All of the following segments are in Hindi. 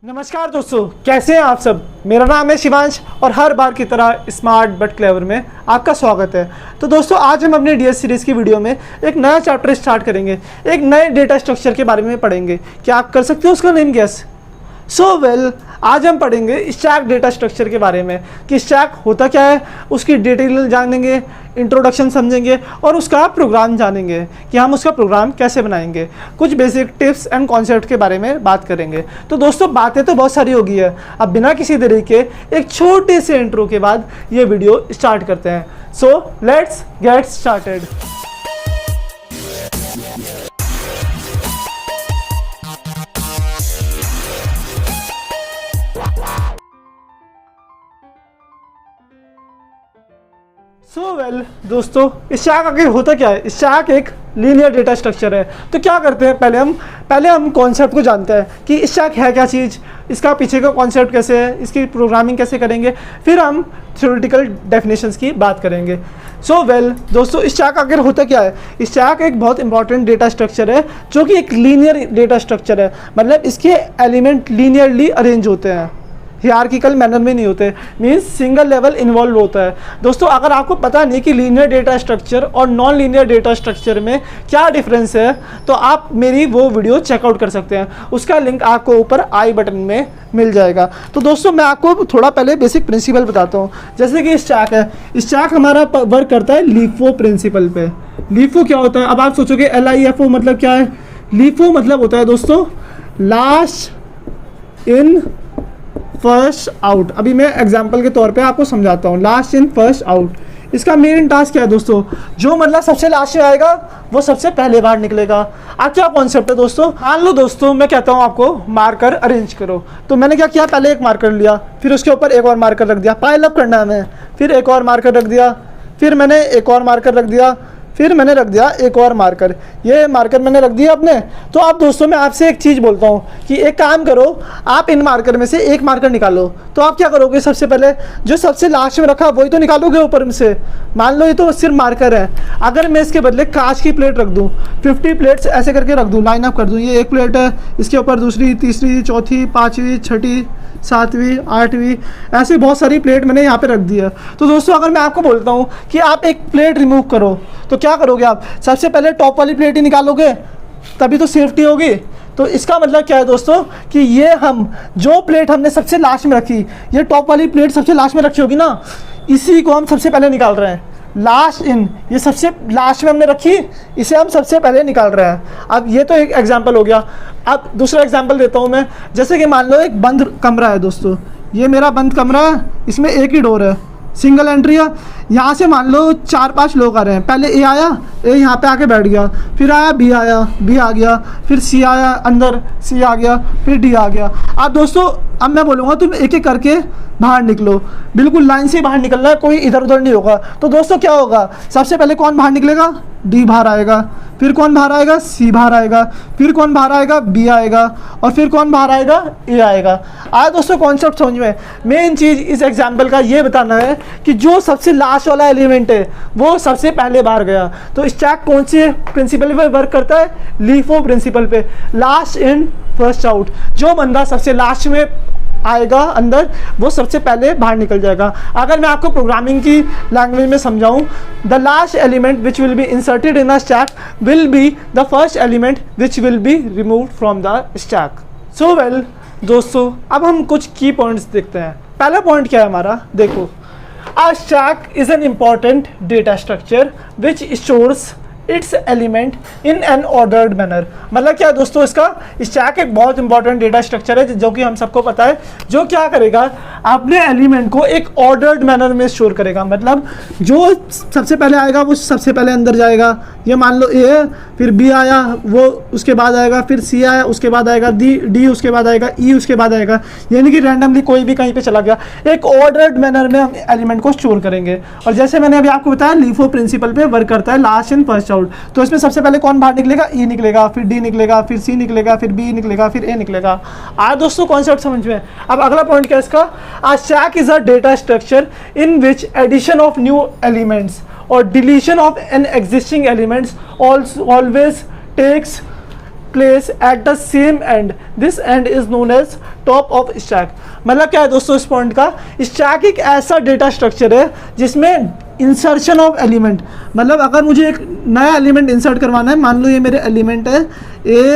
नमस्कार दोस्तों, कैसे हैं आप सब। मेरा नाम है शिवांश और हर बार की तरह स्मार्ट बट क्लेवर में आपका स्वागत है। तो दोस्तों, आज हम अपने डीएस सीरीज़ की वीडियो में एक नया चैप्टर स्टार्ट करेंगे। एक नए डेटा स्ट्रक्चर के बारे में पढ़ेंगे। क्या आप कर सकते हो उसका नेम गेस? आज हम पढ़ेंगे स्टैक डेटा स्ट्रक्चर के बारे में कि स्टैक होता क्या है, उसकी डिटेल जानेंगे, इंट्रोडक्शन समझेंगे और उसका प्रोग्राम जानेंगे कि हम उसका प्रोग्राम कैसे बनाएंगे। कुछ बेसिक टिप्स एंड कॉन्सेप्ट के बारे में बात करेंगे। तो दोस्तों, बातें तो बहुत सारी होगी है। अब बिना किसी देरी के एक छोटे से इंट्रो के बाद ये वीडियो स्टार्ट करते हैं। So let's get started. दोस्तों, स्टैक आखिर होता क्या है? स्टैक एक लीनियर डेटा स्ट्रक्चर है। तो क्या करते हैं, पहले हम कॉन्सेप्ट को जानते हैं कि स्टैक है क्या चीज़, इसका पीछे का कॉन्सेप्ट कैसे है, इसकी प्रोग्रामिंग कैसे करेंगे, फिर हम थ्योरेटिकल डेफिनेशंस की बात करेंगे। दोस्तों, स्टैक आखिर होता क्या है? स्टैक एक बहुत इंपॉर्टेंट डेटा स्ट्रक्चर है जो कि एक लीनियर डेटा स्ट्रक्चर है। मतलब इसके एलिमेंट लीनियरली अरेंज होते हैं, हियरार्किकल मैनर में नहीं होते। मीन्स सिंगल लेवल इन्वॉल्व होता है। दोस्तों, अगर आपको पता नहीं कि लीनियर डेटा स्ट्रक्चर और नॉन लीनियर डेटा स्ट्रक्चर में क्या डिफरेंस है, तो आप मेरी वो वीडियो चेकआउट कर सकते हैं। उसका लिंक आपको ऊपर आई बटन में मिल जाएगा। तो दोस्तों, मैं आपको थोड़ा पहले बेसिक प्रिंसिपल बताता हूँ। जैसे कि स्टैक है, स्टैक हमारा वर्क करता है लीफो प्रिंसिपल पे। लीफो क्या होता है? अब आप सोचोगे LIFO मतलब क्या है? लीफो मतलब होता है दोस्तों लास्ट इन फर्स्ट आउट। अभी मैं एग्जांपल के तौर पे आपको समझाता हूँ। लास्ट इन फर्स्ट आउट, इसका मेन टास्क क्या है दोस्तों? जो मतलब सबसे लास्ट में आएगा वो सबसे पहले बाहर निकलेगा। अब क्या कॉन्सेप्ट है दोस्तों? मान लो दोस्तों, मैं कहता हूँ आपको मार्कर अरेंज करो। तो मैंने क्या किया, पहले एक मार्कर लिया, फिर उसके ऊपर एक और मार्कर रख दिया, पाइल अप करना है हमें, फिर एक और मार्कर रख दिया, फिर मैंने एक और मार्कर रख दिया, फिर मैंने रख दिया एक और मार्कर। ये मार्कर मैंने रख दिया अपने। तो अब दोस्तों, मैं आपसे एक चीज़ बोलता हूँ कि एक काम करो, आप इन मार्कर में से एक मार्कर निकालो। तो आप क्या करोगे? सबसे पहले जो सबसे लास्ट में रखा वही तो निकालोगे ऊपर में से। मान लो ये तो सिर्फ मार्कर है। अगर मैं इसके बदले कांच की प्लेट रख दूँ, 50 प्लेट्स ऐसे करके रख दूँ, लाइन अप कर दूँ, ये एक प्लेट है, इसके ऊपर दूसरी, तीसरी, चौथी, पाँचवीं, छठी, सातवीं, आठवीं, ऐसे बहुत सारी प्लेट मैंने यहाँ पे रख दी है। तो दोस्तों, अगर मैं आपको बोलता हूँ कि आप एक प्लेट रिमूव करो, तो क्या करोगे आप? सबसे पहले टॉप वाली प्लेट ही निकालोगे, तभी तो सेफ्टी होगी। तो इसका मतलब क्या है दोस्तों कि ये हम जो प्लेट हमने सबसे लास्ट में रखी, ये टॉप वाली प्लेट सबसे लास्ट में रखी होगी ना, इसी को हम सबसे पहले निकाल रहे हैं। लास्ट इन, ये सबसे लास्ट में हमने रखी, इसे हम सबसे पहले निकाल रहे हैं। अब ये तो एक एग्जांपल हो गया। अब दूसरा एग्जांपल देता हूँ मैं। जैसे कि मान लो एक बंद कमरा है दोस्तों, ये मेरा बंद कमरा है, इसमें एक ही डोर है, सिंगल एंट्री है। यहाँ से मान लो 4-5 लोग आ रहे हैं। पहले ए आया, ए यहाँ पे आके बैठ गया, फिर आया बी आया, बी आ गया, फिर सी आया, अंदर सी आ गया, फिर डी आ गया। अब दोस्तों, अब मैं बोलूँगा तुम एक एक करके बाहर निकलो, बिल्कुल लाइन से बाहर निकलना है, कोई इधर उधर नहीं होगा। तो दोस्तों, क्या होगा? सबसे पहले कौन बाहर निकलेगा? डी बाहर आएगा, फिर कौन बाहर आएगा? सी बाहर आएगा, फिर कौन बाहर आएगा? बी आएगा, और फिर कौन बाहर आएगा? ए आएगा। आज दोस्तों, कॉन्सेप्ट समझ में। मेन चीज़ इस एग्जाम्पल का ये बताना है कि जो सबसे लास्ट वाला एलिमेंट है वो सबसे पहले बाहर गया। तो स्टैक कौन से प्रिंसिपल पे वर्क करता है? लीफो प्रिंसिपल पे, लास्ट इन फर्स्ट आउट। जो बंदा सबसे लास्ट में आएगा अंदर, वो सबसे पहले बाहर निकल जाएगा। अगर मैं आपको प्रोग्रामिंग की लैंग्वेज में समझाऊं, the last element which will be inserted in a stack will be the first element which will be removed from the stack. दोस्तों, अब हम कुछ की पॉइंट्स देखते हैं। पहला पॉइंट क्या है हमारा? देखो, a stack is an important data structure which stores its element in an ordered manner। मतलब क्या है दोस्तों? इसका स्टैक एक बहुत इंपॉर्टेंट डेटा स्ट्रक्चर है जो कि हम सबको पता है, जो क्या करेगा, अपने एलिमेंट को एक ऑर्डर्ड मैनर में स्टोर करेगा। मतलब जो सबसे पहले आएगा वो सबसे पहले अंदर जाएगा। ये मान लो ए है, फिर बी आया, वो उसके बाद आएगा, फिर सी आया, उसके बाद आएगा डी, उसके बाद आएगा ई, उसके बाद आएगा, यानी कि रैंडमली कोई भी कहीं पे चला गया। एक ऑर्डर्ड मैनर में हम एलिमेंट को स्टोर करेंगे। और जैसे मैंने अभी आपको बताया, लीफो प्रिंसिपल पे वर्क करता है, लास्ट इन फर्स्ट आउट। तो इसमें सबसे पहले कौन बाहर निकलेगा? ई निकलेगा, फिर डी निकलेगा, फिर सी निकलेगा, फिर बी निकलेगा, फिर ए निकलेगा। आज दोस्तों, कॉन्सेप्ट समझ में। अब अगला पॉइंट क्या है इसका? A stack is a data structure in which addition of new elements or deletion of an existing elements always takes place at the same end, this end is known as top of stack. मतलब क्या है दोस्तों इस पॉइंट का, स्टैक एक ऐसा डेटा स्ट्रक्चर है जिसमें इंसर्शन ऑफ एलिमेंट, मतलब अगर मुझे एक नया एलिमेंट इंसर्ट करवाना है, मान लो ये मेरे एलिमेंट है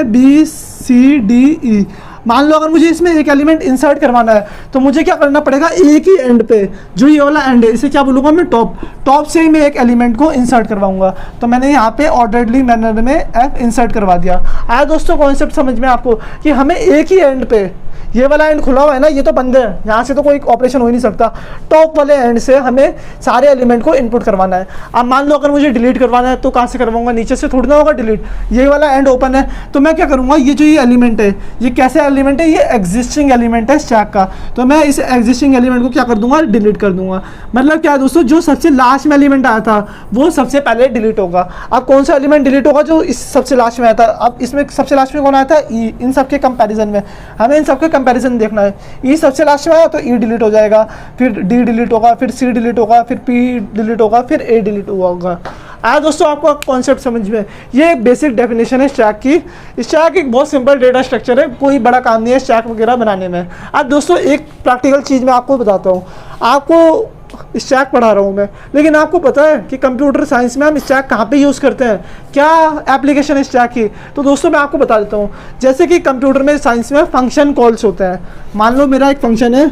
ABCDE, मान लो अगर मुझे इसमें एक एलिमेंट इंसर्ट करवाना है तो मुझे क्या करना पड़ेगा, एक ही एंड पे, जो ये वाला एंड है इसे क्या बोलूँगा मैं, टॉप से ही मैं एक एलिमेंट को इंसर्ट करवाऊंगा। तो मैंने यहाँ पे ऑर्डरली मैनर में एफ इंसर्ट करवा दिया। आया दोस्तों कॉन्सेप्ट समझ में आपको, कि हमें एक ही एंड पे, ये वाला एंड खुला हुआ है ना, ये तो बंद है, यहाँ से तो कोई ऑपरेशन हो ही नहीं सकता, टॉप वाले एंड से हमें सारे एलिमेंट को इनपुट करवाना है। अब मान लो अगर मुझे डिलीट करवाना है तो कहाँ से करवाऊंगा, नीचे से थोड़ी ना होगा डिलीट, ये वाला एंड ओपन है तो मैं क्या करूँगा, ये जो ये एलिमेंट है ये कैसे एलिमेंट है, ये एग्जिस्टिंग एलिमेंट है स्टैक का, तो मैं इस एग्जिस्टिंग एलिमेंट को क्या कर दूंगा, डिलीट कर दूंगा। मतलब क्या है दोस्तों, जो सबसे लास्ट में एलिमेंट आया था वो सबसे पहले डिलीट होगा। अब कौन सा एलिमेंट डिलीट होगा, जो इस सबसे लास्ट में आया था। अब इसमें सबसे लास्ट में कौन आया था, ई, इन सबके कंपैरिजन में हमें इन सबके कंपैरिजन देखना है। ई सबसे लास्ट में आया तो ई डिलीट हो जाएगा, फिर डी डिलीट होगा, फिर सी डिलीट होगा, फिर पी डिलीट होगा, फिर ए डिलीट होगा। आया दोस्तों आपको कॉन्सेप्ट समझ में, ये बेसिक डेफिनेशन है स्टैक की। स्टैक एक बहुत सिंपल डेटा स्ट्रक्चर है, कोई बड़ा काम नहीं है स्टैक वगैरह बनाने में। अब दोस्तों एक प्रैक्टिकल चीज़ मैं आपको बताता हूँ, आपको स्टैक पढ़ा रहा हूँ मैं, लेकिन आपको पता है कि कंप्यूटर साइंस में हम स्टैक कहाँ पे यूज़ करते हैं, क्या एप्लीकेशन है स्टैक की। तो दोस्तों मैं आपको बता देता हूँ, जैसे कि कंप्यूटर में साइंस में फंक्शन कॉल्स होते हैं। मान लो मेरा एक फंक्शन है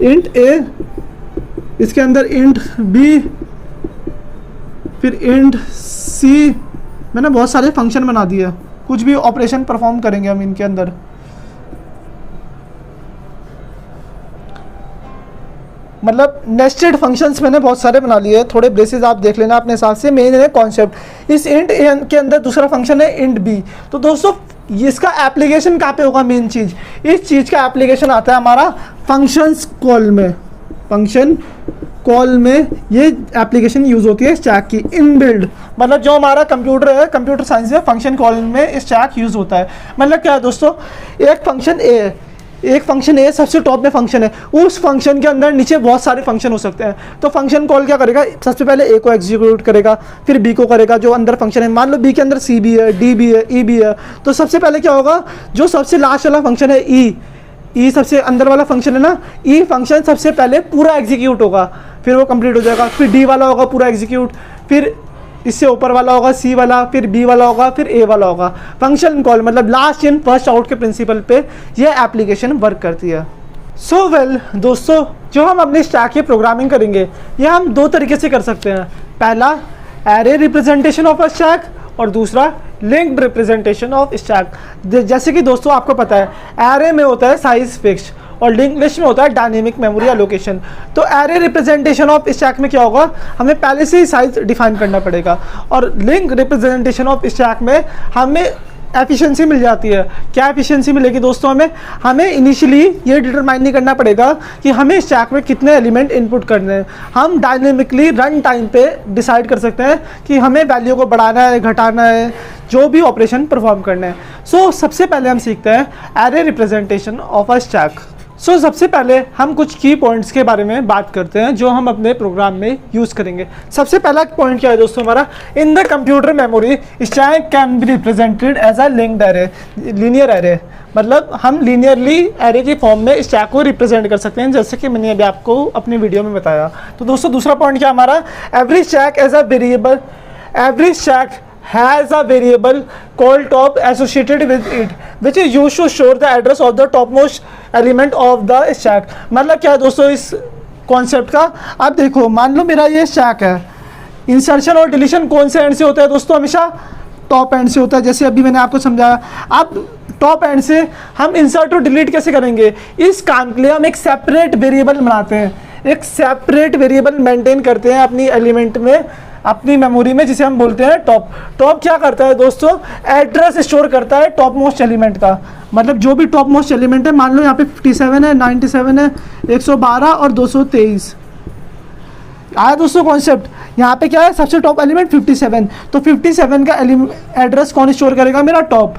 इंट ए, इसके अंदर इंट बी, फिर इंट सी, मैंने बहुत सारे फंक्शन बना दिए, कुछ भी ऑपरेशन परफॉर्म करेंगे हम इनके अंदर। मतलब नेस्टेड फंक्शंस मैंने बहुत सारे बना लिए, थोड़े ब्रेसेस आप देख लेना अपने हिसाब से। मेन है कॉन्सेप्ट, इस इंट ए के अंदर दूसरा फंक्शन है इंट बी। तो दोस्तों इसका एप्लीकेशन कहाँ पे होगा, मेन चीज़, इस चीज़ का एप्लीकेशन आता है हमारा फंक्शंस कॉल में। फंक्शन कॉल में ये एप्लीकेशन यूज़ होती है स्टैक की इनबिल्ड। मतलब जो हमारा कंप्यूटर है, कंप्यूटर साइंस में फंक्शन कॉल में स्टैक यूज़ होता है। मतलब क्या है दोस्तों, एक फंक्शन ए है, एक फंक्शन ए सबसे टॉप में फंक्शन है, उस फंक्शन के अंदर नीचे बहुत सारे फंक्शन हो सकते हैं। तो फंक्शन कॉल क्या करेगा, सबसे पहले ए को एग्जीक्यूट करेगा, फिर बी को करेगा, जो अंदर फंक्शन है। मान लो बी के अंदर सी भी है, डी भी है, ई भी है, तो सबसे पहले क्या होगा, जो सबसे लास्ट वाला फंक्शन है ई सबसे अंदर वाला फंक्शन है ना, ई फंक्शन सबसे पहले पूरा एग्जीक्यूट होगा, फिर वो कंप्लीट हो जाएगा। फिर डी वाला होगा पूरा एग्जीक्यूट, फिर इससे ऊपर वाला होगा सी वाला, फिर बी वाला होगा, फिर ए वाला होगा। फंक्शन कॉल मतलब लास्ट इन फर्स्ट आउट के प्रिंसिपल पे ये एप्लीकेशन वर्क करती है। सो वेल दोस्तों, जो हम अपने स्टैक की प्रोग्रामिंग करेंगे ये हम दो तरीके से कर सकते हैं। पहला array representation of a stack, और दूसरा लिंक्ड रिप्रेजेंटेशन ऑफ स्टैक। जैसे कि दोस्तों आपको पता है एरे में होता है साइज फिक्स और लिंक लिस्ट में होता है डायनेमिक मेमोरी एलोकेशन। तो एरे रिप्रेजेंटेशन ऑफ स्टैक में क्या होगा, हमें पहले से ही साइज डिफाइन करना पड़ेगा, और लिंक रिप्रेजेंटेशन ऑफ स्टैक में हमें एफिशिएंसी मिल जाती है। क्या एफिशिएंसी मिलेगी दोस्तों, हमें इनिशियली ये डिटरमाइन नहीं करना पड़ेगा कि हमें स्टैक में कितने एलिमेंट इनपुट करने हैं। हम डायनेमिकली रन टाइम पे डिसाइड कर सकते हैं कि हमें वैल्यू को बढ़ाना है, घटाना है, जो भी ऑपरेशन परफॉर्म करना है। सो सबसे पहले हम सीखते हैं array representation of a stack. So सबसे पहले हम कुछ की पॉइंट्स के बारे में बात करते हैं जो हम अपने प्रोग्राम में यूज़ करेंगे। सबसे पहला पॉइंट क्या है दोस्तों हमारा, in the computer memory stack can be represented as a linked array, linear array. मतलब हम लीनियरली एरे की फॉर्म में स्टैक को रिप्रेजेंट कर सकते हैं, जैसे कि मैंने अभी आपको अपनी वीडियो में बताया। तो दोस्तों दूसरा पॉइंट क्या हमारा, every stack as a variable, every stack has a variable called top associated with it which is used to store the address of the topmost element of the stack। मतलब क्या है दोस्तों इस कॉन्सेप्ट का, अब देखो मान लो मेरा ये स्टैक है, इंसर्शन और डिलीशन कौन से एंड से होता है दोस्तों, हमेशा टॉप एंड से होता है, जैसे अभी मैंने आपको समझाया। अब टॉप एंड से हम इंसर्ट और डिलीट कैसे करेंगे, इस काम के लिए हम एक सेपरेट वेरिएबल बनाते हैं, एक सेपरेट वेरिएबल मेंटेन करते हैं अपनी एलिमेंट में, अपनी मेमोरी में, जिसे हम बोलते हैं टॉप। टॉप क्या करता है दोस्तों, एड्रेस स्टोर करता है टॉप मोस्ट एलिमेंट का। मतलब जो भी टॉप मोस्ट एलिमेंट है, मान लो यहाँ पे 57 है, 97 है, 112 और 223 आया दोस्तों कॉन्सेप्ट। यहाँ पे क्या है, सबसे टॉप एलिमेंट 57, तो 57 का एड्रेस कौन स्टोर करेगा, मेरा टॉप।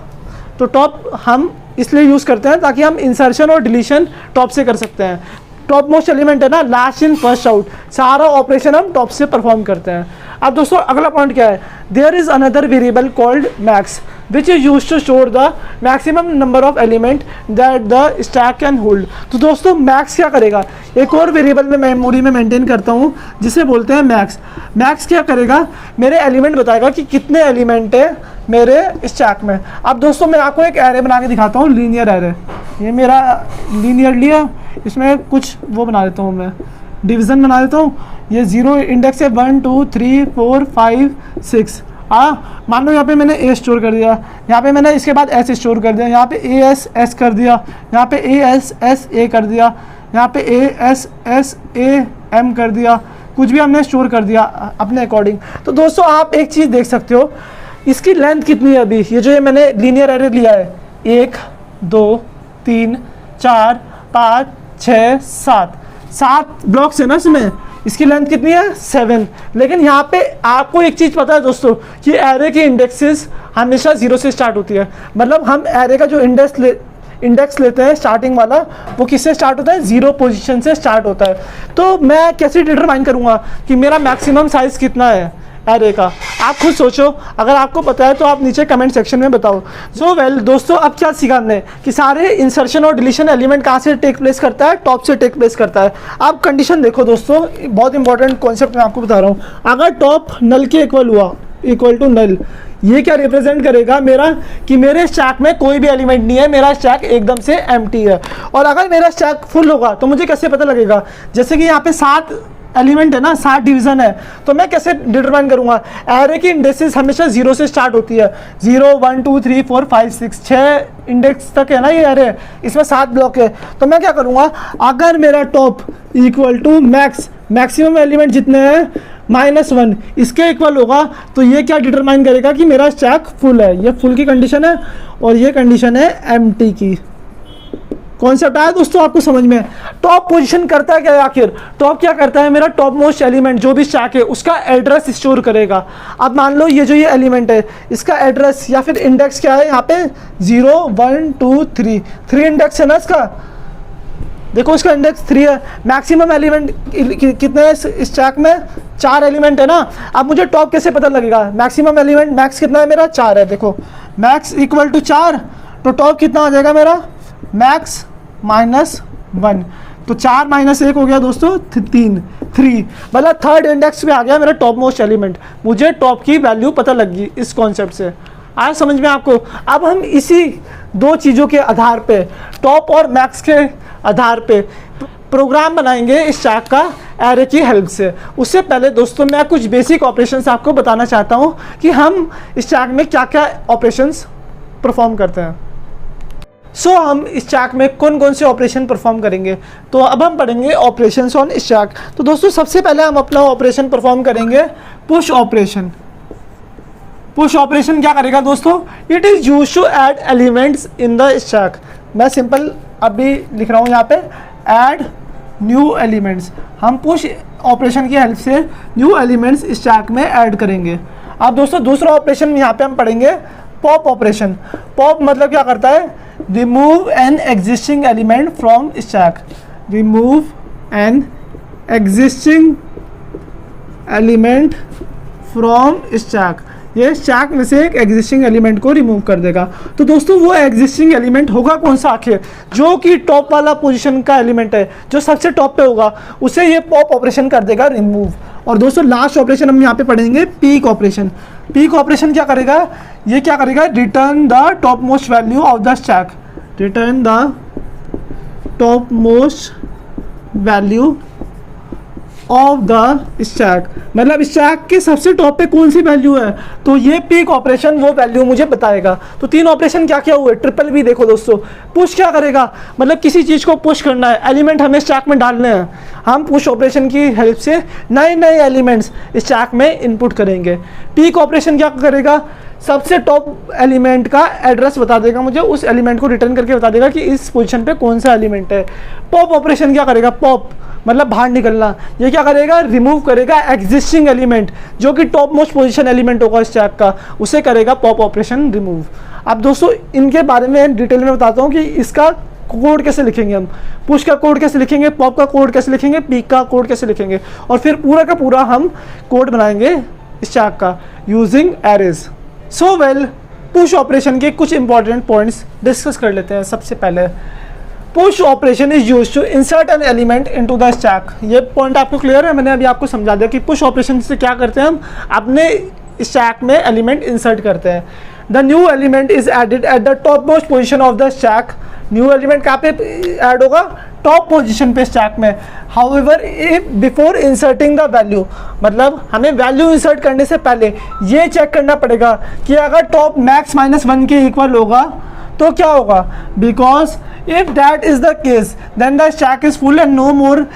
तो टॉप हम इसलिए यूज़ करते हैं ताकि हम इंसर्शन और डिलीशन टॉप से कर सकते हैं। टॉप मोस्ट एलिमेंट है ना, लास्ट इन फर्स्ट आउट, सारा ऑपरेशन हम टॉप से परफॉर्म करते हैं। अब दोस्तों अगला पॉइंट क्या है, there is another variable called max. Which is use to store the maximum number of element that the stack can hold. तो दोस्तों मैक्स क्या करेगा, एक और वेरिएबल में मेमोरी में मेंटेन करता हूँ जिसे बोलते हैं मैक्स। मैक्स क्या करेगा, मेरे एलिमेंट बताएगा कि कितने एलिमेंट है मेरे स्टैक में। अब दोस्तों मैं आपको एक एरे बना के दिखाता हूँ, लीनियर एरे। ये मेरा लीनियरली है, इसमें कुछ वो बना देता हूँ, मैं डिवीज़न बना देता हूँ। ये 0 इंडेक्स है, 1 2 3 4 5 6। मान लो यहाँ पे मैंने ए स्टोर कर दिया, यहाँ पे मैंने इसके बाद एस स्टोर कर दिया, यहाँ पे ए एस एस कर दिया, यहाँ पे ए एस एस ए कर दिया, यहाँ पे A S S A M कर दिया, कुछ भी हमने स्टोर कर दिया अपने अकॉर्डिंग। तो दोस्तों आप एक चीज़ देख सकते हो, इसकी लेंथ कितनी है अभी, ये जो ये मैंने लीनियर एरे लिया है, 1 2 3 4 5 6 7 ब्लॉक्स है ना इसमें, इसकी लेंथ कितनी है 7। लेकिन यहाँ पे आपको एक चीज़ पता है दोस्तों कि एरे की इंडेक्सेस हमेशा 0 से स्टार्ट होती है। मतलब हम एरे का जो इंडेक्स लेते हैं स्टार्टिंग वाला, वो किससे स्टार्ट होता है, 0 पोजीशन से स्टार्ट होता है। तो मैं कैसे डिटरमाइन करूँगा कि मेरा मैक्सिमम साइज़ कितना है एरे का, आप खुद सोचो। अगर आपको पता है तो आप नीचे कमेंट सेक्शन में बताओ। सो वेल दोस्तों, अब क्या सीखा हमने कि सारे इंसर्शन और डिलीशन एलिमेंट कहाँ से टेक प्लेस करता है, टॉप से टेक प्लेस करता है। आप कंडीशन देखो दोस्तों, बहुत इंपॉर्टेंट कॉन्सेप्ट मैं आपको बता रहा हूँ। अगर टॉप नल के इक्वल हुआ, इक्वल टू नल, ये क्या रिप्रेजेंट करेगा मेरा कि मेरे स्टैक में कोई भी एलिमेंट नहीं है, मेरा स्टैक एकदम से एम्प्टी है। और अगर मेरा स्टैक फुल होगा तो मुझे कैसे पता लगेगा, जैसे कि यहाँ पे 7 एलिमेंट है ना, 7 डिवीजन है, तो मैं कैसे डिटरमाइन करूंगा। एरे की इंडेक्सेस हमेशा 0 से स्टार्ट होती है, 0 1 2 3 4 5 6 इंडेक्स तक है ना ये एरे, इसमें 7 ब्लॉक है। तो मैं क्या करूंगा, अगर मेरा top equal to maximum element जितने हैं -1 इसके इक्वल होगा, तो ये क्या डिटरमाइन करेगा कि मेरा स्टैक फुल है। ये फुल की कंडीशन है और ये कंडीशन है एम्प्टी की। कॉन्सेप्ट आया दोस्तों आपको समझ में। टॉप पोजीशन करता है क्या आखिर, टॉप क्या करता है, मेरा टॉप मोस्ट एलिमेंट जो भी स्टैक है उसका एड्रेस स्टोर करेगा। अब मान लो ये जो ये एलिमेंट है, इसका एड्रेस या फिर इंडेक्स क्या है, यहाँ पे 0 1 2 3 इंडेक्स है ना इसका, देखो इसका इंडेक्स 3 है। मैक्सिमम एलिमेंट कितने हैं स्टैक में, 4 एलिमेंट है ना। अब मुझे टॉप कैसे पता लगेगा, मैक्सिमम एलिमेंट मैक्स कितना है मेरा, 4 है। देखो मैक्स इक्वल टू 4, तो टॉप कितना आ जाएगा मेरा, मैक्स -1, तो 4 - 1 हो गया दोस्तों 3, मतलब 3rd इंडेक्स पे आ गया मेरा टॉप मोस्ट एलिमेंट। मुझे टॉप की वैल्यू पता लग गई इस कॉन्सेप्ट से। आया समझ में आपको। अब हम इसी 2 चीज़ों के आधार पे, टॉप और मैक्स के आधार पे प्रोग्राम बनाएंगे इस स्टैक का एरे की हेल्प से। उससे पहले दोस्तों मैं कुछ बेसिक ऑपरेशंस आपको बताना चाहता हूँ कि हम इस स्टैक में क्या क्या ऑपरेशंस परफॉर्म करते हैं। हम स्टैक में कौन कौन से ऑपरेशन परफॉर्म करेंगे, तो अब हम पढ़ेंगे ऑपरेशंस ऑन स्टैक। तो दोस्तों सबसे पहले हम अपना ऑपरेशन परफॉर्म करेंगे पुश ऑपरेशन। पुश ऑपरेशन क्या करेगा दोस्तों, it is used to add elements in the stack. मैं सिंपल अभी लिख रहा हूँ यहाँ पे, ऐड न्यू एलिमेंट्स। हम पुश ऑपरेशन की हेल्प से न्यू एलिमेंट्स स्टैक में ऐड करेंगे। अब दोस्तों दूसरा ऑपरेशन यहाँ पे हम पढ़ेंगे पॉप ऑपरेशन। पॉप मतलब क्या करता है, remove an existing element from stack. Remove an existing element from stack, ये स्टैक में से एक एग्जिस्टिंग एलिमेंट को रिमूव कर देगा। तो दोस्तों वो एग्जिस्टिंग एलिमेंट होगा कौन सा आखिर, जो कि टॉप वाला पोजीशन का एलिमेंट है, जो सबसे टॉप पे होगा, उसे ये पॉप ऑपरेशन कर देगा रिमूव। और दोस्तों लास्ट ऑपरेशन हम यहाँ पे पढ़ेंगे पीक ऑपरेशन। पीक ऑपरेशन क्या करेगा, ये क्या करेगा, return the top most value of the stack. Return the top most value of the stack, मतलब स्टैक के सबसे टॉप पे कौन सी वैल्यू है, तो ये पीक ऑपरेशन वो वैल्यू मुझे बताएगा। तो 3 ऑपरेशन क्या क्या हुए, ट्रिपल भी देखो दोस्तों। पुश क्या करेगा, मतलब किसी चीज़ को पुश करना है, एलिमेंट हमें स्टैक में डालने हैं, हम पुश ऑपरेशन की हेल्प से नए नए एलिमेंट्स स्टैक में इनपुट करेंगे। पीक ऑपरेशन क्या करेगा, सबसे टॉप एलिमेंट का एड्रेस बता देगा मुझे, उस एलिमेंट को रिटर्न करके बता देगा कि इस पोजीशन पे कौन सा एलिमेंट है। पॉप ऑपरेशन क्या करेगा, पॉप मतलब बाहर निकलना, ये क्या करेगा, रिमूव करेगा एग्जिस्टिंग एलिमेंट, जो कि टॉप मोस्ट पोजीशन एलिमेंट होगा स्टैक का, उसे करेगा पॉप ऑपरेशन रिमूव। अब दोस्तों इनके बारे में डिटेल में बताता हूँ कि इसका कोड कैसे लिखेंगे हम, पुश का कोड कैसे लिखेंगे, पॉप का कोड कैसे लिखेंगे, पीक का कोड कैसे लिखेंगे, और फिर पूरा का पूरा हम कोड बनाएंगे स्टैक का using arrays. So well, push operation के कुछ इंपॉर्टेंट पॉइंट्स डिस्कस कर लेते हैं। सबसे पहले push operation is used to insert an element into the stack. ये पॉइंट आपको क्लियर है? मैंने अभी आपको समझा दिया कि पुश ऑपरेशन से क्या करते हैं, हम अपने स्टैक में एलिमेंट इंसर्ट करते हैं। The new element is added at the top most position of the stack. New element कहाँ पे ऐड होगा? टॉप पोजीशन पे स्टैक में। However if before inserting the value, मतलब हमें वैल्यू इंसर्ट करने से पहले ये चेक करना पड़ेगा कि अगर टॉप मैक्स -1 के इक्वल होगा तो क्या होगा, because if that is the case then the stack is full and no more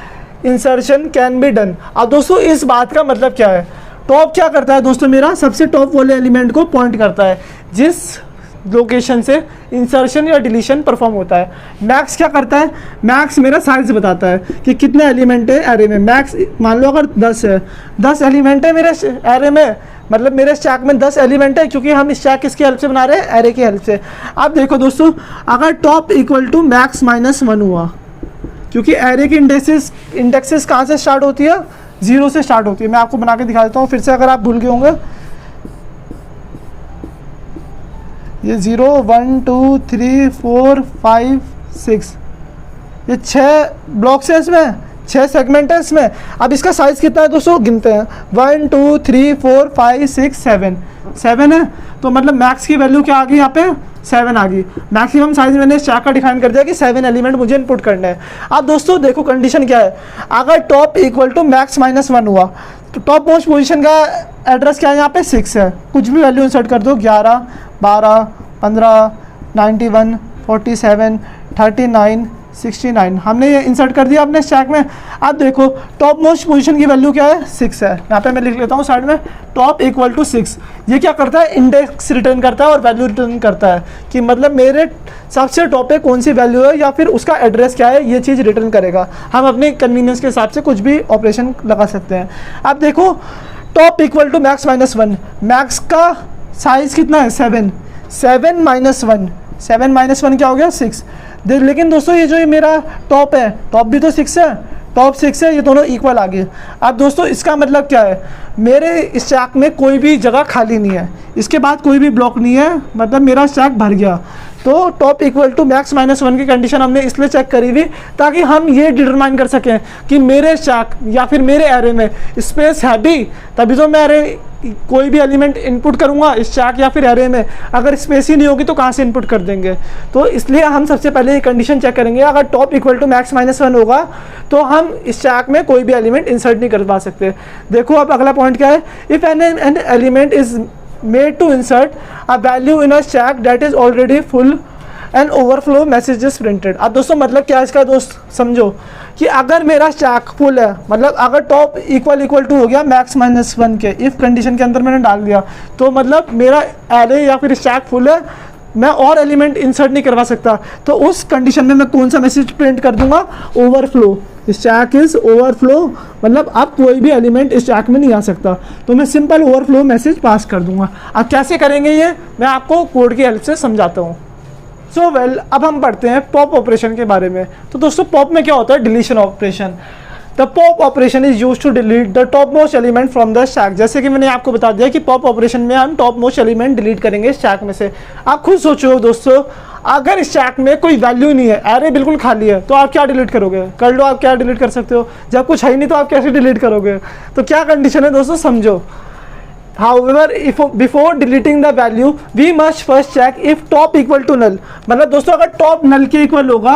insertion can be done. अब दोस्तों इस बात का मतलब क्या है? टॉप क्या करता है दोस्तों, मेरा सबसे टॉप वाले एलिमेंट को पॉइंट करता है जिस लोकेशन से इंसर्शन या डिलीशन परफॉर्म होता है। मैक्स क्या करता है? मैक्स मेरा साइज बताता है कि कितने एलिमेंट है एरे में। मैक्स मान लो अगर 10 है, 10 एलिमेंट है मेरे एरे में, मतलब मेरे स्टैक में 10 एलिमेंट है, क्योंकि हम स्टैक किसकी हेल्प से बना रहे हैं? एरे की हेल्प से। अब देखो दोस्तों, अगर टॉप इक्वल टू मैक्स -1 हुआ, क्योंकि एरे की इंडेक्सेस कहाँ से स्टार्ट होती है? 0 से स्टार्ट होती है। मैं आपको बना के दिखा देता हूँ फिर से, अगर आप भूल गए होंगे। ये 0 1 2 3 4 5 6, ये 6 ब्लॉक्स है, इसमें 6 सेगमेंट है इसमें। अब इसका साइज़ कितना है दोस्तों, गिनते हैं। 1 2 3 4 5 6 7 है, तो मतलब मैक्स की वैल्यू क्या आ गई यहाँ पे? 7 आ गई। मैक्सिमम साइज मैंने स्टैक का डिफाइन कर दिया कि 7 एलिमेंट मुझे इनपुट करना है। अब दोस्तों देखो कंडीशन क्या है, अगर टॉप इक्वल टू मैक्स -1 हुआ तो टॉप मोस्ट पोजीशन का एड्रेस क्या है? यहाँ पे 6 है। कुछ भी वैल्यू इंसर्ट कर दो, 11 12 15 91 47 39 69, हमने ये इंसर्ट कर दिया अपने स्टैक में। अब देखो टॉप मोस्ट पोजीशन की वैल्यू क्या है? 6 है। यहाँ पे मैं लिख लेता हूँ साइड में, टॉप इक्वल टू 6। ये क्या करता है? इंडेक्स रिटर्न करता है और वैल्यू रिटर्न करता है कि मतलब मेरे सबसे टॉप पे कौन सी वैल्यू है या फिर उसका एड्रेस क्या है, ये चीज़ रिटर्न करेगा। हम अपने कन्वीनियंस के हिसाब से कुछ भी ऑपरेशन लगा सकते हैं। अब देखो top equal to max -1, max का साइज़ कितना है? 7 -1 क्या हो गया? 6। लेकिन दोस्तों ये जो ये मेरा टॉप है, टॉप भी तो 6 है, टॉप 6 है, ये दोनों इक्वल आ गए। अब दोस्तों इसका मतलब क्या है? मेरे स्टैक में कोई भी जगह खाली नहीं है, इसके बाद कोई भी ब्लॉक नहीं है, मतलब मेरा स्टैक भर गया। तो टॉप इक्वल टू मैक्स -1 की कंडीशन हमने इसलिए चेक करी हुई ताकि हम ये डिटरमाइन कर सकें कि मेरे स्टैक या फिर मेरे एरे में स्पेस है भी, तभी तो मैं एरे कोई भी एलिमेंट इनपुट करूंगा स्टैक या फिर एरे में। अगर स्पेस ही नहीं होगी तो कहाँ से इनपुट कर देंगे? तो इसलिए हम सबसे पहले ये कंडीशन चेक करेंगे, अगर टॉप इक्वल टू मैक्स -1 होगा तो हम स्टैक में कोई भी एलिमेंट इंसर्ट नहीं कर पा सकते। देखो अब अगला पॉइंट क्या है, if an element is made to insert a value in a stack that is already full and overflow message is printed. अब दोस्तों मतलब क्या है इसका दोस्त, समझो कि अगर मेरा स्टैक फुल है, मतलब अगर टॉप इक्वल टू हो गया मैक्स -1 के, इफ कंडीशन के अंदर मैंने डाल दिया, तो मतलब मेरा एरे या फिर स्टैक फुल है, मैं और एलिमेंट इंसर्ट नहीं करवा सकता। तो उस कंडीशन में मैं कौन सा मैसेज प्रिंट कर दूंगा? ओवरफ्लो, स्टैक इज ओवरफ्लो, मतलब अब कोई भी एलिमेंट स्टैक में नहीं आ सकता, तो मैं सिंपल ओवरफ्लो मैसेज पास कर दूंगा। अब कैसे करेंगे ये मैं आपको कोड की हेल्प से समझाता हूँ। सो वेल, अब हम पढ़ते हैं पॉप ऑपरेशन के बारे में। तो दोस्तों पॉप में क्या होता है? Deletion operation. The pop operation is use to delete the top most element from the stack. जैसे कि मैंने आपको बता दिया कि पॉप ऑपरेशन में हम टॉप मोस्ट एलिमेंट डिलीट करेंगे स्टैक में से। आप खुद सोचो दोस्तों, अगर स्टैक में कोई वैल्यू नहीं है, एरे बिल्कुल खाली है, तो आप क्या डिलीट करोगे? कर लो, आप क्या डिलीट कर सकते हो? जब कुछ है ही नहीं तो आप कैसे डिलीट करोगे? तो क्या कंडीशन है दोस्तों, समझो। However, if before deleting the value, we must first check if top equal to null। मतलब दोस्तों अगर top null के इक्वल होगा,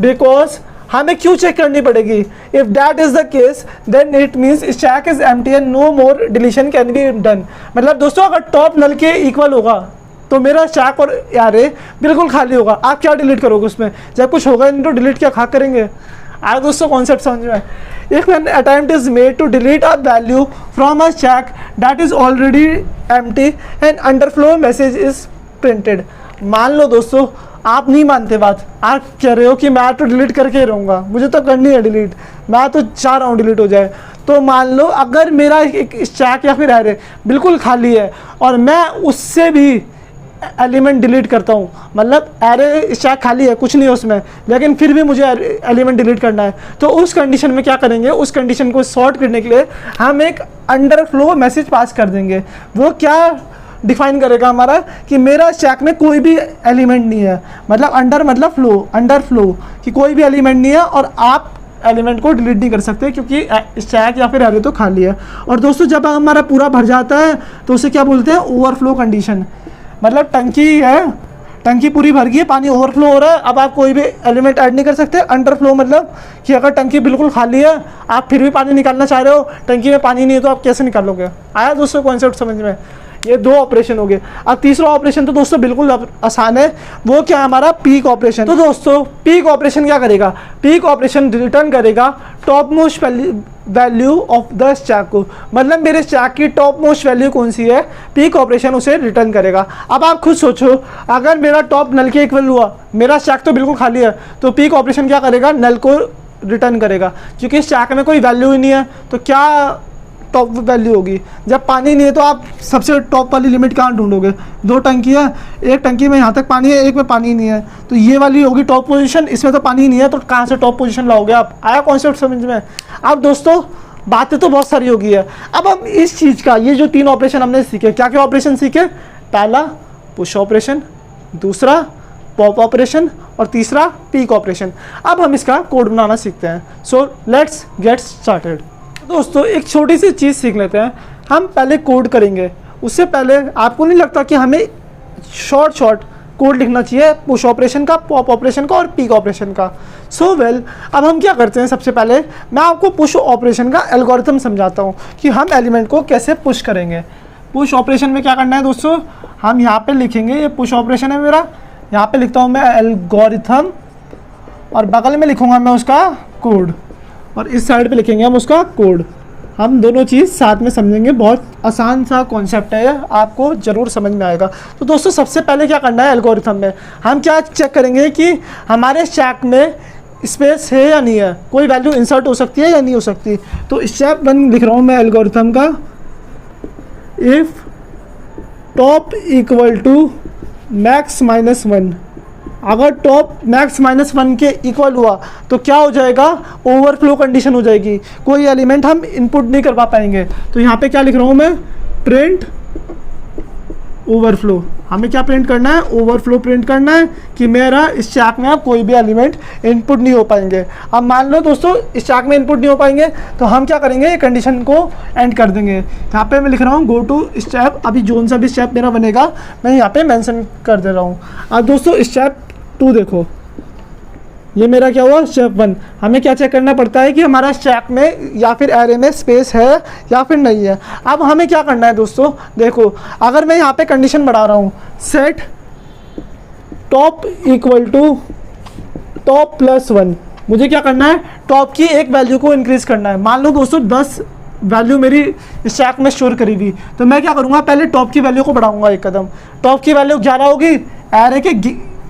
because हमें क्यों चेक करनी पड़ेगी? If that is the case, then it means stack is empty and no more deletion can be done। मतलब दोस्तों अगर top null के इक्वल होगा तो मेरा स्टैक और एरे बिल्कुल खाली होगा। आप क्या डिलीट करोगे उसमें? जब कुछ होगा नहीं तो डिलीट क्या करेंगे? आए दोस्तों कॉन्सेप्ट समझ में? If an attempt is made to delete a value from a stack that is already empty and underflow message is printed। मान लो दोस्तों आप नहीं मानते बात, आप कह रहे हो कि मैं तो डिलीट करके ही रहूँगा, मुझे तो करनी है डिलीट, मैं तो चाह रहा हूँ डिलीट हो जाए। तो मान लो अगर मेरा एक स्टैक या फिर एरे बिल्कुल खाली है और मैं उससे भी एलिमेंट डिलीट करता हूँ, मतलब एरे स्टैक खाली है, कुछ नहीं है उसमें, लेकिन फिर भी मुझे एलिमेंट डिलीट करना है, तो उस कंडीशन में क्या करेंगे? उस कंडीशन को सॉर्ट करने के लिए हम एक अंडरफ्लो मैसेज पास कर देंगे। वो क्या डिफाइन करेगा हमारा कि मेरा स्टैक में कोई भी एलिमेंट नहीं है, मतलब अंडर मतलब फ्लो, अंडर फ्लो कि कोई भी एलिमेंट नहीं है और आप एलिमेंट को डिलीट नहीं कर सकते क्योंकि स्टैक या फिर एरे तो खाली है। और दोस्तों जब हमारा पूरा भर जाता है तो उसे क्या बोलते हैं, ओवरफ्लो कंडीशन। मतलब टंकी है, टंकी पूरी भर गई है, पानी ओवरफ्लो हो रहा है, अब आप कोई भी एलिमेंट ऐड नहीं कर सकते। अंडरफ्लो मतलब कि अगर टंकी बिल्कुल खाली है, आप फिर भी पानी निकालना चाह रहे हो, टंकी में पानी नहीं है तो आप कैसे निकालोगे। आया दोस्तों कॉन्सेप्ट समझ में। ये दो ऑपरेशन हो गए। अब तीसरा ऑपरेशन तो दोस्तों बिल्कुल आसान है, वो क्या है हमारा पीक ऑपरेशन। तो दोस्तों पीक ऑपरेशन क्या करेगा, पीक ऑपरेशन रिटर्न करेगा top most value of the stack को, मतलब मेरे स्टैक की टॉप मोस्ट वैल्यू कौन सी है, पीक ऑपरेशन उसे रिटर्न करेगा। अब आप खुद सोचो, अगर मेरा टॉप नल के इक्वल हुआ, मेरा स्टैक तो बिल्कुल खाली है, तो पीक ऑपरेशन क्या करेगा, नल को रिटर्न करेगा, क्योंकि स्टैक में कोई वैल्यू ही नहीं है तो क्या टॉप वैल्यू होगी। जब पानी नहीं है तो आप सबसे टॉप वाली लिमिट कहाँ ढूंढोगे, दो टंकी है, एक टंकी में यहाँ तक पानी है, एक में पानी नहीं है, तो ये वाली होगी टॉप पोजीशन, इसमें तो पानी नहीं है तो कहाँ से टॉप पोजीशन लाओगे आप। आया कॉन्सेप्ट समझ में। अब दोस्तों बातें तो बहुत सारी होगी है, अब हम इस चीज़ का, ये जो तीन ऑपरेशन हमने सीखे, क्या क्या ऑपरेशन सीखे, पहला पुश ऑपरेशन, दूसरा पॉप ऑपरेशन और तीसरा पीक ऑपरेशन। अब हम इसका कोड बनाना सीखते हैं। So let's get started. दोस्तों एक छोटी सी चीज़ सीख लेते हैं, हम पहले कोड करेंगे, उससे पहले आपको नहीं लगता कि हमें शॉर्ट कोड लिखना चाहिए पुश ऑपरेशन का, पॉप ऑपरेशन का और पीक ऑपरेशन का। सो वेल, अब हम क्या करते हैं, सबसे पहले मैं आपको पुश ऑपरेशन का एल्गोरिथम समझाता हूँ कि हम एलिमेंट को कैसे पुश करेंगे। पुश ऑपरेशन में क्या करना है दोस्तों, हम यहाँ पे लिखेंगे, ये पुश ऑपरेशन है मेरा, यहाँ पे लिखता हूँ मैं एल्गोरिथम और बगल में लिखूँगा मैं उसका कोड और इस साइड पे लिखेंगे हम उसका कोड। हम दोनों चीज़ साथ में समझेंगे, बहुत आसान सा कॉन्सेप्ट है, आपको ज़रूर समझ में आएगा। तो दोस्तों सबसे पहले क्या करना है, एल्गोरिथम में हम क्या चेक करेंगे कि हमारे स्टैक में स्पेस है या नहीं है, कोई वैल्यू इंसर्ट हो सकती है या नहीं हो सकती। तो स्टेप 1 लिख रहा हूँ मैं एल्गोरिथम का, if top equal to max minus 1, अगर टॉप मैक्स माइनस 1 के इक्वल हुआ तो क्या हो जाएगा, ओवरफ्लो कंडीशन हो जाएगी, कोई एलिमेंट हम इनपुट नहीं करवा पाएंगे। तो यहाँ पे क्या लिख रहा हूँ मैं, प्रिंट ओवरफ्लो। हमें क्या प्रिंट करना है, ओवरफ्लो प्रिंट करना है कि मेरा इस स्टैक में अब कोई भी एलिमेंट इनपुट नहीं हो पाएंगे। अब मान लो दोस्तों इस स्टैक में इनपुट नहीं हो पाएंगे तो हम क्या करेंगे, ये कंडीशन को एंड कर देंगे। यहाँ पे मैं लिख रहा हूँ गो टू स्टेप, अभी जोन सा भी स्टेप मेरा बनेगा मैं यहाँ पे मेंशन कर दे रहा हूँ। अब दोस्तों स्टेप 2 देखो, ये मेरा क्या हुआ, स्टेप 1। हमें क्या चेक करना पड़ता है कि हमारा स्टैक में या फिर एरे में स्पेस है या फिर नहीं है। अब हमें क्या करना है दोस्तों, देखो अगर मैं यहाँ पे कंडीशन बढ़ा रहा हूँ, set top equal to top plus 1, मुझे क्या करना है, टॉप की एक वैल्यू को इंक्रीज करना है। मान लो दोस्तों 10 वैल्यू मेरी स्टैक में स्टोर करी हुई, तो मैं क्या करूँगा, पहले टॉप की वैल्यू को बढ़ाऊंगा एक कदम। टॉप की वैल्यू 11 होगी, एरे के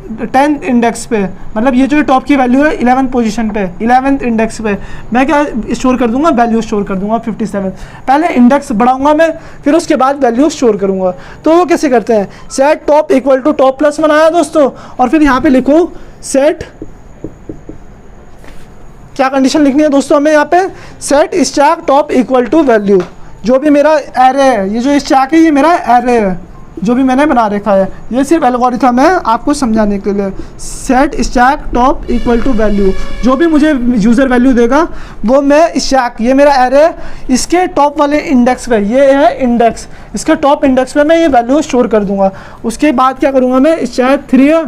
10th इंडेक्स पे, मतलब ये जो टॉप की वैल्यू है 11th पोजीशन पे, 11th इंडेक्स पे मैं क्या स्टोर कर दूंगा, वैल्यू स्टोर कर दूंगा 57। पहले इंडेक्स बढ़ाऊंगा मैं, फिर उसके बाद वैल्यू स्टोर करूंगा। तो वो कैसे करते हैं, set top equal to top plus 1 आया दोस्तों, और फिर यहाँ पे लिखो सेट, क्या कंडीशन लिखनी है दोस्तों हमें यहाँ पे, set stack top equal to value, जो भी मेरा एरे है, ये जो स्टैक है ये मेरा एरे है जो भी मैंने बना रखा है, ये सिर्फ एल्गोरिथम है आपको समझाने के लिए। Set stack top equal to value, जो भी मुझे यूज़र वैल्यू देगा वो मैं स्टैक, ये मेरा एरे है, इसके टॉप वाले इंडेक्स पे, ये है इंडेक्स, इसके टॉप इंडेक्स पे मैं ये वैल्यू स्टोर कर दूंगा। उसके बाद क्या करूँगा मैं, स्टैक 3 है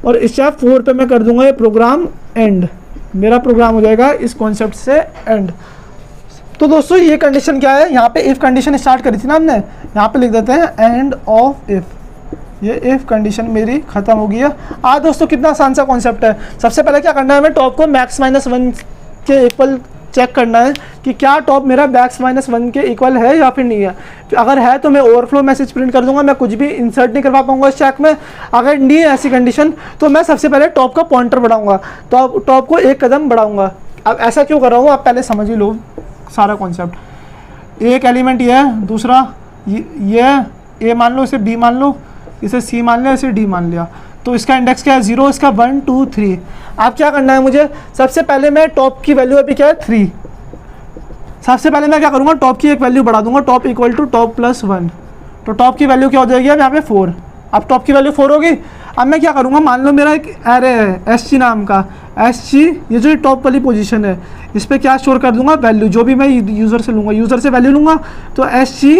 और स्टैक 4 पे मैं कर दूंगा ये प्रोग्राम एंड, मेरा प्रोग्राम हो जाएगा इस कॉन्सेप्ट से एंड। तो दोस्तों ये कंडीशन क्या है, यहाँ पे इफ़ कंडीशन स्टार्ट करी थी ना हमने, यहाँ पे लिख देते हैं एंड ऑफ इफ़, ये इफ़ कंडीशन मेरी ख़त्म हो गई है। आज दोस्तों कितना आसान सा कॉन्सेप्ट है। सबसे पहले क्या करना है, हमें टॉप को मैक्स माइनस 1 के इक्वल चेक करना है कि क्या टॉप मेरा मैक्स माइनस 1 के इक्वल है या फिर नहीं है। तो अगर है तो मैं ओवरफ्लो मैसेज प्रिंट कर दूंगा, मैं कुछ भी इंसर्ट नहीं करवा पाऊंगा स्टैक में। अगर नहीं है ऐसी कंडीशन तो मैं सबसे पहले टॉप का पॉइंटर बढ़ाऊंगा, तो टॉप को एक कदम बढ़ाऊंगा। अब ऐसा क्यों कर रहा हूँ, आप पहले समझ ही लो सारा कॉन्सेप्ट। एक एलिमेंट ये है, दूसरा ये ए मान लो, इसे बी मान लो, इसे सी मान लिया, इसे डी मान लिया, तो इसका इंडेक्स क्या है 0, इसका 1 2 3। अब क्या करना है मुझे, सबसे पहले मैं टॉप की वैल्यू अभी क्या है 3, सबसे पहले मैं क्या करूँगा, टॉप की एक वैल्यू बढ़ा दूंगा, top equal to top plus 1, तो टॉप की वैल्यू क्या हो जाएगी अब यहाँ पे 4। अब टॉप की वैल्यू 4 होगी। अब मैं क्या करूँगा, मान लो मेरा एक एरे है SG नाम का, SG ये जो टॉप वाली पोजीशन है इस पर क्या स्टोर कर दूंगा, वैल्यू जो भी मैं यूज़र से लूँगा, यूज़र से वैल्यू लूँगा तो SG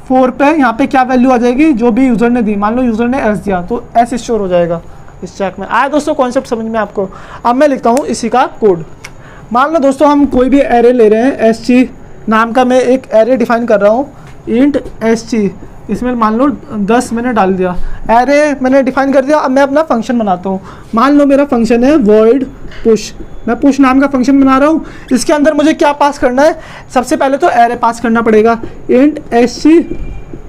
4 पे यहाँ पे क्या वैल्यू आ जाएगी जो भी यूज़र ने दी। मान लो यूज़र ने S दिया तो S स्टोर हो जाएगा इस चेक में। आया दोस्तों कॉन्सेप्ट समझ में आपको। अब मैं लिखता हूँ इसी का कोड। मान लो दोस्तों हम कोई भी एरे ले रहे हैं, SG नाम का मैं एक एरे डिफाइन कर रहा हूँ, इंट SG, इसमें मान लो 10 मैंने डाल दिया, एरे मैंने डिफाइन कर दिया। अब मैं अपना फंक्शन बनाता हूँ। मान लो मेरा फंक्शन है void push, मैं पुश नाम का फंक्शन बना रहा हूँ। इसके अंदर मुझे क्या पास करना है, सबसे पहले तो एरे पास करना पड़ेगा, इंट SG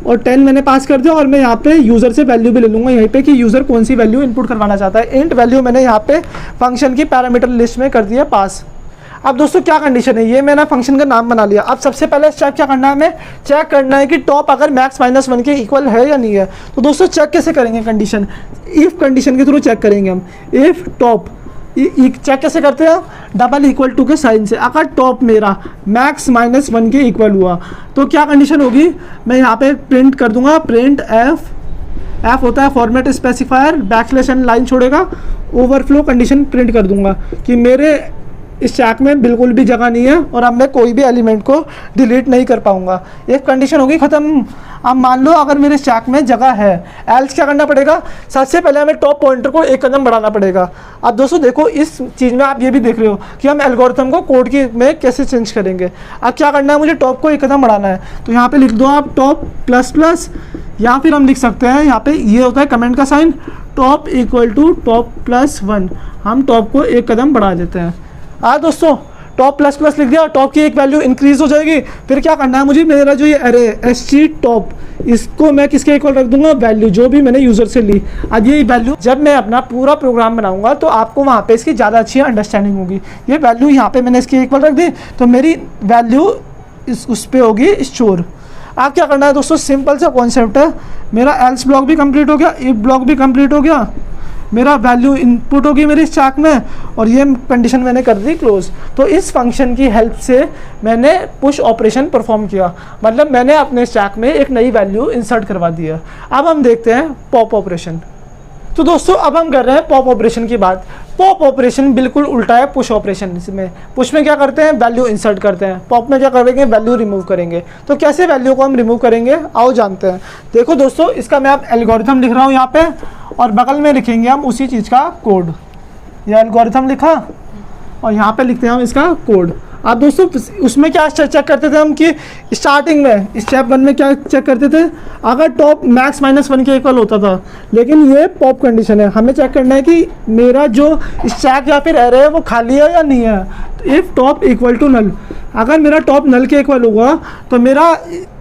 और 10 मैंने पास कर दिया। और मैं यहाँ पे यूज़र से वैल्यू भी ले लूँगा यहीं पे कि यूज़र कौन सी वैल्यू इनपुट करवाना चाहता है। इंट वैल्यू मैंने यहाँ पे फंक्शन की पैरामीटर लिस्ट में कर दिया पास। अब दोस्तों क्या कंडीशन है, ये मैंने फंक्शन का नाम बना लिया। अब सबसे पहले चेक क्या करना है, हमें चेक करना है कि टॉप अगर मैक्स माइनस 1 के इक्वल है या नहीं है। तो दोस्तों चेक कैसे करेंगे, कंडीशन इफ़ कंडीशन के थ्रू चेक करेंगे हम। इफ़ टॉप चेक कैसे करते हैं, डबल इक्वल टू के साइन से। अगर टॉप मेरा मैक्स माइनस 1 के इक्वल हुआ तो क्या कंडीशन होगी, मैं यहाँ पे प्रिंट कर दूंगा, प्रिंट एफ होता है format specifier, backslash n line छोड़ेगा, ओवरफ्लो कंडीशन प्रिंट कर दूंगा कि मेरे इस स्टैक में बिल्कुल भी जगह नहीं है और अब मैं कोई भी एलिमेंट को डिलीट नहीं कर पाऊंगा। एक कंडीशन होगी ख़त्म। अब मान लो अगर मेरे स्टैक में जगह है, एल्स क्या करना पड़ेगा, सबसे पहले हमें टॉप पॉइंटर को एक कदम बढ़ाना पड़ेगा। अब दोस्तों देखो इस चीज़ में आप ये भी देख रहे हो कि हम एल्गोरिथम को कोड की में कैसे चेंज करेंगे। अब क्या करना है, मुझे टॉप को एक कदम बढ़ाना है तो यहाँ पर लिख दो आप टॉप प्लस प्लस, या फिर हम लिख सकते हैं यहाँ पे ये होता है कमेंट का sign, top equal to top plus 1। हम टॉप को एक कदम बढ़ा देते हैं। दोस्तों टॉप प्लस प्लस लिख दिया, टॉप की एक वैल्यू इंक्रीज हो जाएगी। फिर क्या करना है मुझे, मेरा जो ये अरे SG टॉप, इसको मैं किसके इक्वल रख दूंगा, वैल्यू जो भी मैंने यूज़र से ली। अब ये वैल्यू जब मैं अपना पूरा प्रोग्राम बनाऊंगा तो आपको वहाँ पे इसकी ज़्यादा अच्छी अंडरस्टैंडिंग होगी। ये वैल्यू यहाँ पे मैंने इसके इक्वल रख दी तो मेरी वैल्यू उस पर होगी स्टोर। अब क्या करना है दोस्तों, सिंपल सा कॉन्सेप्ट है। मेरा एल्स ब्लॉक भी कंप्लीट हो गया, इफ ब्लॉक भी कंप्लीट हो गया, मेरा वैल्यू इनपुट होगी मेरी स्टैक में और ये कंडीशन मैंने कर दी क्लोज। तो इस फंक्शन की हेल्प से मैंने पुश ऑपरेशन परफॉर्म किया, मतलब मैंने अपने स्टैक में एक नई वैल्यू इंसर्ट करवा दी है। अब हम देखते हैं पॉप ऑपरेशन। तो दोस्तों अब हम कर रहे हैं पॉप ऑपरेशन की बात। पॉप ऑपरेशन बिल्कुल उल्टा है पुश ऑपरेशन में। पुश में क्या करते हैं, वैल्यू इंसर्ट करते हैं, पॉप में क्या करेंगे, वैल्यू रिमूव करेंगे। तो कैसे वैल्यू को हम रिमूव करेंगे, आओ जानते हैं। देखो दोस्तों इसका मैं अब एल्गोरिथम लिख रहा हूँ यहाँ पे और बगल में लिखेंगे हम उसी चीज़ का कोड। यह एल्गोरिथम लिखा और यहाँ पे लिखते हैं हम इसका कोड। अब दोस्तों उसमें क्या चेक करते थे हम कि स्टार्टिंग में स्टेप 1 में क्या चेक करते थे, अगर टॉप मैक्स माइनस 1 के इक्वल होता था। लेकिन ये पॉप कंडीशन है, हमें चेक करना है कि मेरा जो स्टैक या फिर एरे है वो खाली है या नहीं है। तो if top equal to null, अगर मेरा टॉप नल के इक्वल होगा तो मेरा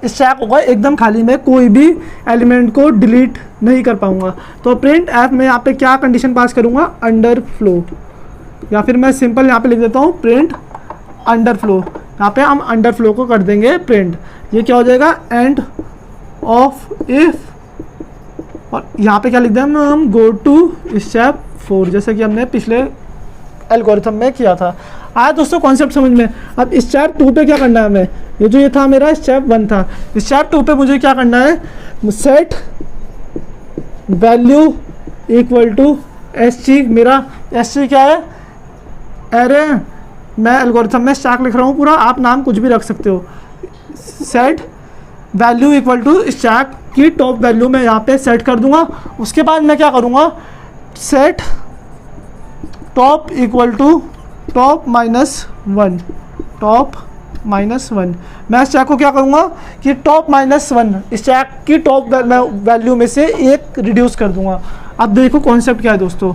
स्टैक होगा एकदम खाली, में कोई भी एलिमेंट को डिलीट नहीं कर पाऊँगा। तो प्रिंट एफ में यहाँ पे क्या कंडीशन पास करूँगा, अंडर फ्लो, या फिर मैं सिंपल यहाँ पे लिख देता हूँ प्रिंट अंडर फ्लो। यहाँ पे हम अंडर फ्लो को कर देंगे प्रिंट। ये क्या हो जाएगा, एंड ऑफ इफ, और यहाँ पे क्या लिख दें हम, गो टू स्टेप 4, जैसे कि हमने पिछले एल्गोरिथम में किया था। आया दोस्तों कॉन्सेप्ट समझ में। अब स्टेप 2 पे क्या करना है हमें, ये जो ये था मेरा स्टेप 1 था, स्टेप 2 पे मुझे क्या करना है, set value equal to SG। मेरा SG क्या है, एरे। मैं एल्गोरिथम में स्टैक लिख रहा हूँ पूरा, आप नाम कुछ भी रख सकते हो। Set value equal to stack की टॉप वैल्यू मैं यहाँ पे सेट कर दूंगा। उसके बाद मैं क्या करूँगा, set top equal to top minus 1, top minus 1। मैं स्टैक को क्या करूँगा कि टॉप माइनस 1 स्टैक की टॉप वैल्यू में से एक रिड्यूस कर दूंगा। अब देखो कॉन्सेप्ट क्या है दोस्तों,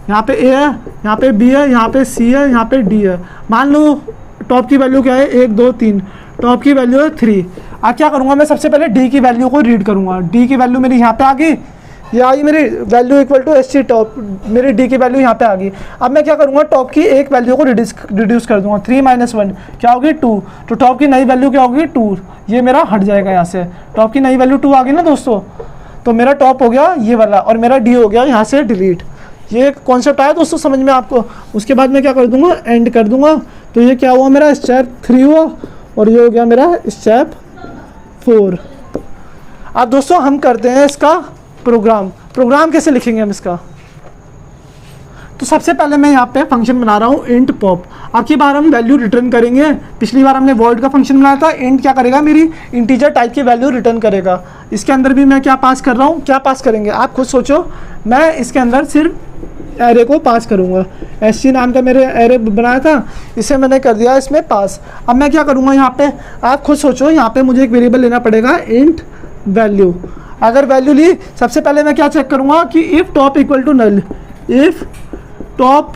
यहाँ पे A है, यहाँ पे B है, यहाँ पे C है, यहाँ पे D है। मान लो टॉप की वैल्यू क्या है, 1 2 3, टॉप की वैल्यू है 3। अब क्या करूँगा, मैं सबसे पहले D की वैल्यू को रीड करूँगा। D की वैल्यू मेरी यहाँ पे आ गई, ये आई मेरी value equal to SG top, मेरी D की वैल्यू यहाँ पे आ गई। अब मैं क्या करूँगा, टॉप की एक वैल्यू को रिड्यूस कर दूँगा, 3 माइनस 1 क्या होगी 2। तो टॉप की नई वैल्यू क्या होगी 2, ये मेरा हट जाएगा यहाँ से। टॉप की नई वैल्यू 2 आ गई ना दोस्तों, तो मेरा टॉप हो गया ये वाला और मेरा D हो गया यहाँ से डिलीट। ये कॉन्सेप्ट आया दोस्तों समझ में आपको। उसके बाद मैं क्या कर दूंगा, एंड कर दूंगा। तो ये क्या हुआ, मेरा स्टेप 3 हुआ और ये हो गया मेरा स्टेप 4। अब दोस्तों हम करते हैं इसका प्रोग्राम कैसे लिखेंगे हम इसका। तो सबसे पहले मैं यहाँ पे फंक्शन बना रहा हूँ इंट पॉप। अब की बार हम वैल्यू रिटर्न करेंगे। पिछली बार हमने वॉइड का फंक्शन बनाया था, इंट क्या करेगा, मेरी इंटीजर टाइप की वैल्यू रिटर्न करेगा। इसके अंदर भी मैं क्या पास कर रहा हूँ, क्या पास करेंगे आप खुद सोचो। मैं इसके अंदर सिर्फ एरे को पास करूँगा। SC नाम का मेरे एरे बनाया था, इसे मैंने कर दिया इसमें पास। अब मैं क्या करूँगा यहाँ पे, आप खुद सोचो। यहाँ पे मुझे एक वेरिएबल लेना पड़ेगा इंट वैल्यू। अगर वैल्यू ली, सबसे पहले मैं क्या चेक करूँगा कि if top equal to null, if top,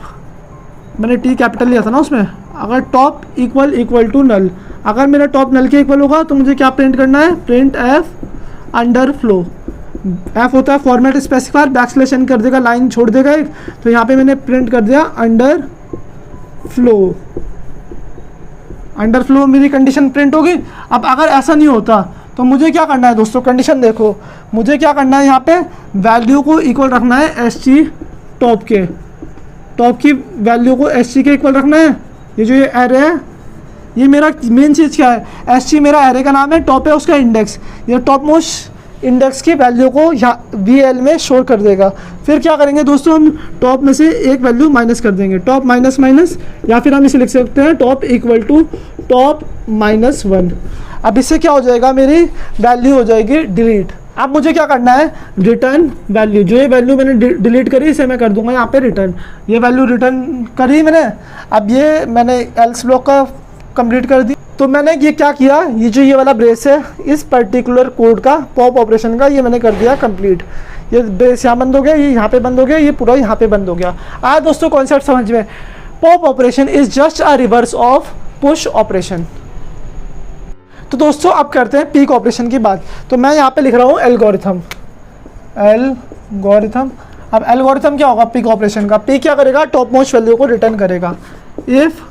मैंने टी कैपिटल लिया था ना उसमें, अगर टॉप इक्वल टू नल, अगर मेरा टॉप नल के इक्वल होगा तो मुझे क्या प्रिंट करना है, print F under flow. F होता है फॉर्मेट स्पेसिफायर, बैकस्लैश एन कर देगा, लाइन छोड़ देगा एक, तो यहाँ पे मैंने प्रिंट कर दिया अंडर फ्लो। अंडर फ्लो मेरी कंडीशन प्रिंट होगी। अब अगर ऐसा नहीं होता तो मुझे क्या करना है दोस्तों, कंडीशन देखो, मुझे क्या करना है, यहाँ पे वैल्यू को इक्वल रखना है SC टॉप के, टॉप की वैल्यू को SC के इक्वल रखना है। ये जो ये एरे है, ये मेरा मेन चीज़ क्या है, SC मेरा एरे का नाम है, टॉप है उसका इंडेक्स, ये टॉप मोस्ट इंडेक्स की वैल्यू को यहाँ VL में शो कर देगा। फिर क्या करेंगे दोस्तों, हम टॉप में से एक वैल्यू माइनस कर देंगे, टॉप माइनस माइनस, या फिर हम इसे लिख सकते हैं टॉप इक्वल टू टॉप -1। अब इससे क्या हो जाएगा, मेरी वैल्यू हो जाएगी डिलीट। अब मुझे क्या करना है, रिटर्न वैल्यू, जो ये वैल्यू मैंने डिलीट करी इसे मैं कर दूंगा यहाँ पे रिटर्न। ये वैल्यू रिटर्न करी मैंने। अब ये मैंने एल्स ब्लॉक का कंप्लीट कर दी। तो मैंने ये क्या किया, ये जो ये वाला ब्रेस है, इस पर्टिकुलर कोड का पॉप ऑपरेशन का, ये मैंने कर दिया कंप्लीट। ये ब्रेस यहाँ बंद हो गया, ये यहाँ पे बंद हो गया, ये पूरा यहाँ पे बंद हो गया। आज दोस्तों कॉन्सेप्ट समझ में, pop operation is just a reverse of push operation. तो दोस्तों अब करते हैं पीक ऑपरेशन की बात। तो मैं यहाँ पे लिख रहा हूँ एल्गोरिथम। अब एल्गोरिथम क्या होगा पीक ऑपरेशन का, पीक क्या करेगा, टॉप मोस्ट वैल्यू को रिटर्न करेगा। If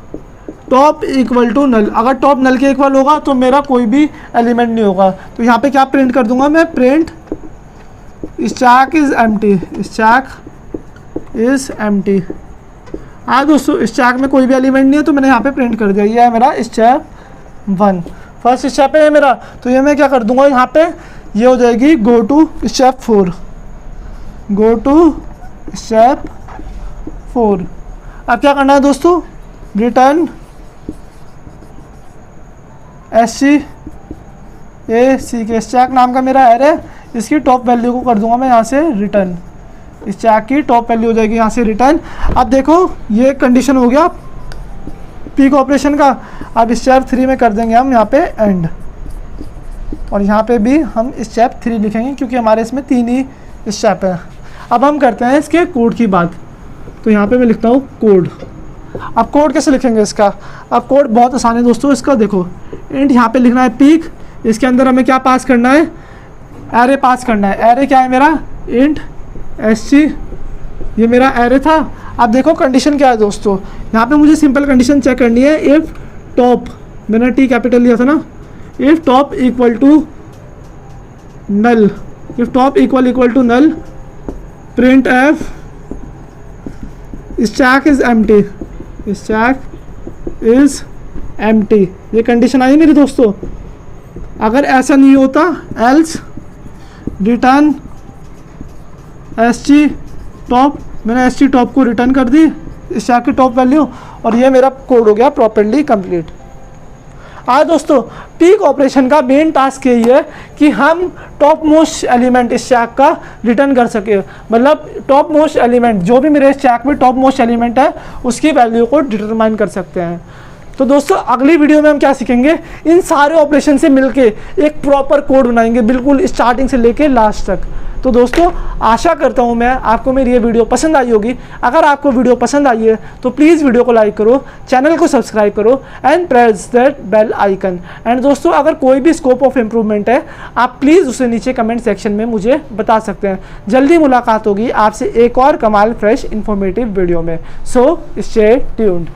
top equal to null, अगर टॉप नल के इक्वल होगा तो मेरा कोई भी एलिमेंट नहीं होगा। तो यहाँ पे क्या प्रिंट कर दूंगा मैं, print stack is empty, stack is empty. हाँ दोस्तों, स्टैक में कोई भी एलिमेंट नहीं है तो मैंने यहाँ पे प्रिंट कर दिया। ये है मेरा स्टेप 1, फर्स्ट स्टेप है मेरा। तो ये मैं क्या कर दूंगा, यहाँ पे ये हो जाएगी go to step 4, go to step 4। अब क्या करना है दोस्तों, रिटर्न SC के स्टैक नाम का मेरा एरे, इसकी टॉप वैल्यू को कर दूंगा मैं यहाँ से रिटर्न, स्टैक की टॉप वैल्यू हो जाएगी यहाँ से रिटर्न। अब देखो ये कंडीशन हो गया पीक ऑपरेशन का। अब स्टेप 3 में कर देंगे हम यहाँ पे एंड, और यहाँ पे भी हम स्टेप 3 लिखेंगे क्योंकि हमारे इसमें 3 ही स्टेप है। अब हम करते हैं इसके कोड की बात। तो यहाँ पे मैं लिखता हूँ कोड। अब कोड कैसे लिखेंगे इसका, अब कोड बहुत आसान है दोस्तों इसका। देखो इंट यहाँ पे लिखना है पीक, इसके अंदर हमें क्या पास करना है, एरे पास करना है। एरे क्या है मेरा, इंट SC, ये मेरा एरे था। अब देखो कंडीशन क्या है दोस्तों, यहाँ पे मुझे सिंपल कंडीशन चेक करनी है। इफ़ टॉप, मैंने टी कैपिटल लिया था ना, if top equal to null, if top equal to null, print f stack is empty, stack is empty. ये कंडीशन आई मेरे दोस्तों। अगर ऐसा नहीं होता एल्स रिटर्न SC टॉप, मैंने SC टॉप को रिटर्न कर दी, स्टैक की टॉप वैल्यू, और ये मेरा कोड हो गया प्रॉपर्ली कंप्लीट। आज दोस्तों पीक ऑपरेशन का मेन टास्क यही है कि हम टॉप मोस्ट एलिमेंट स्टैक का रिटर्न कर सके, मतलब टॉप मोस्ट एलिमेंट जो भी मेरे स्टैक में टॉप मोस्ट एलिमेंट है उसकी वैल्यू को डिटरमाइन कर सकते हैं। तो दोस्तों अगली वीडियो में हम क्या सीखेंगे, इन सारे ऑपरेशन से मिलके एक प्रॉपर कोड बनाएंगे बिल्कुल स्टार्टिंग से लेके लास्ट तक। तो दोस्तों आशा करता हूँ मैं आपको मेरी ये वीडियो पसंद आई होगी। अगर आपको वीडियो पसंद आई है तो प्लीज़ वीडियो को लाइक करो, चैनल को सब्सक्राइब करो and press that bell icon. And दोस्तों अगर कोई भी स्कोप ऑफ इम्प्रूवमेंट है आप प्लीज़ उसे नीचे कमेंट सेक्शन में मुझे बता सकते हैं। जल्दी मुलाकात होगी आपसे एक और कमाल फ्रेश इन्फॉर्मेटिव वीडियो में। So stay tuned.